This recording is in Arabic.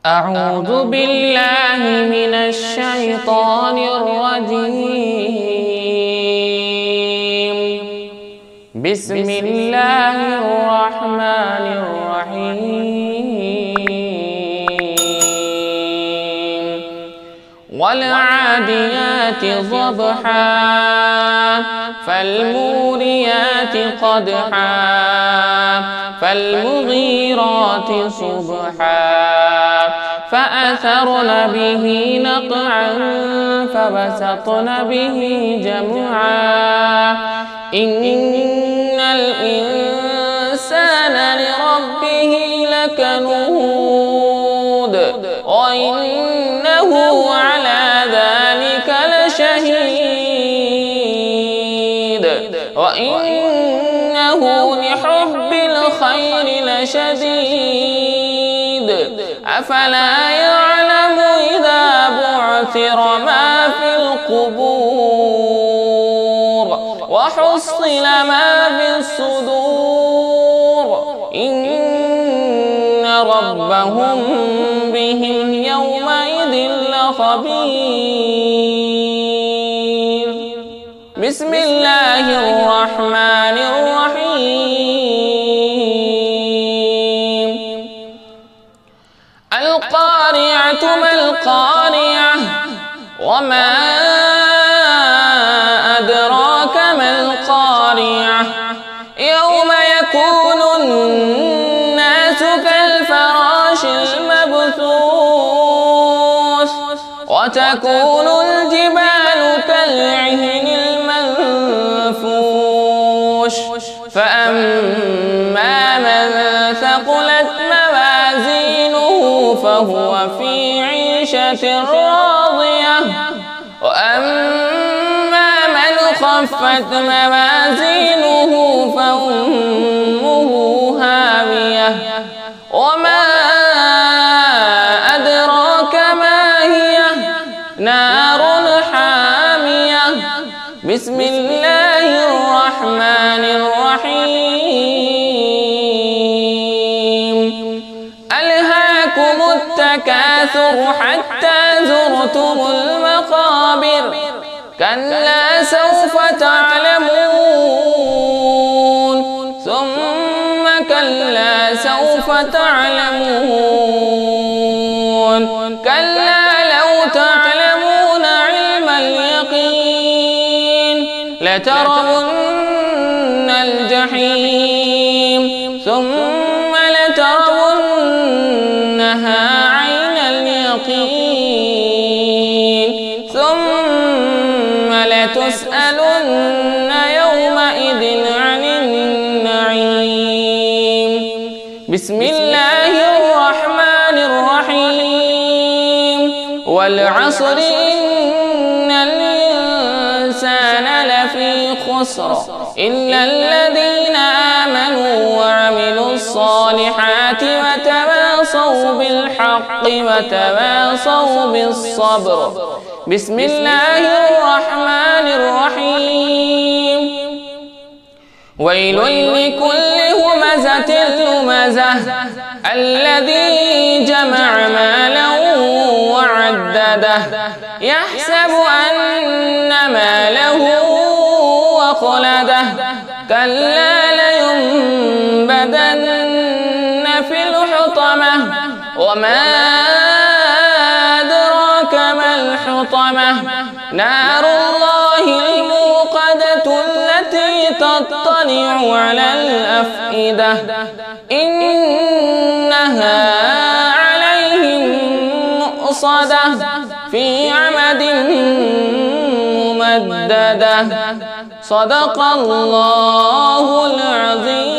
أعوذ بالله من الشيطان الرجيم. بسم الله الرحمن الرحيم. والعاديات ضبحا فالموريات قدحا فالمغيرات صبحا فأثرن به نقعا فبسطن به جمعا إن الإنسان لربه لكنود وإنه على ذلك لشهيد وإنه لحب الخير لشديد أفلا يعلم إذا بعثر ما في القبور وحصل ما في الصدور إن ربهم بهم يومئذ لخبير. بسم الله الرحمن الرحيم. القارعة ما القارعة وما أدراك ما القارعة يوم يكون الناس كالفراش المبثوث وتكون الجبال كالعهن المنفوش فأما من ثقلت موازينه فهو في عيشة راضية وأما من خفت موازينه فأمه هاوية وما أدراك ما هي نار حامية. بسم الله الرحمن الرحيم. ألهاكم التكاثر حتى زرتم المقابر كلا سوف تعلمون ثم كلا سوف تعلمون كلا لو تعلمون علم اليقين لترون الجحيم ثم لترونها عين اليقين ثم لتسألن يومئذ عن النعيم. بسم الله الرحمن الرحيم. والعصر إن الإنسان لفي خسر إلا الذين آمنوا وعملوا الصالحات وتواصوا بالحق وتواصوا بالصبر. بسم الله الرحمن الرحيم. ويل لكل همزة لمزة الذي جمع مالا وعدده يحسب أن ماله أخلده كلا لينبذن في الحطمة وما أدراك ما الحطمة نار الله الموقدة التي تطلع على الأفئدة إنها عليهم مؤصدة في عمد ممددة. صدق الله العظيم.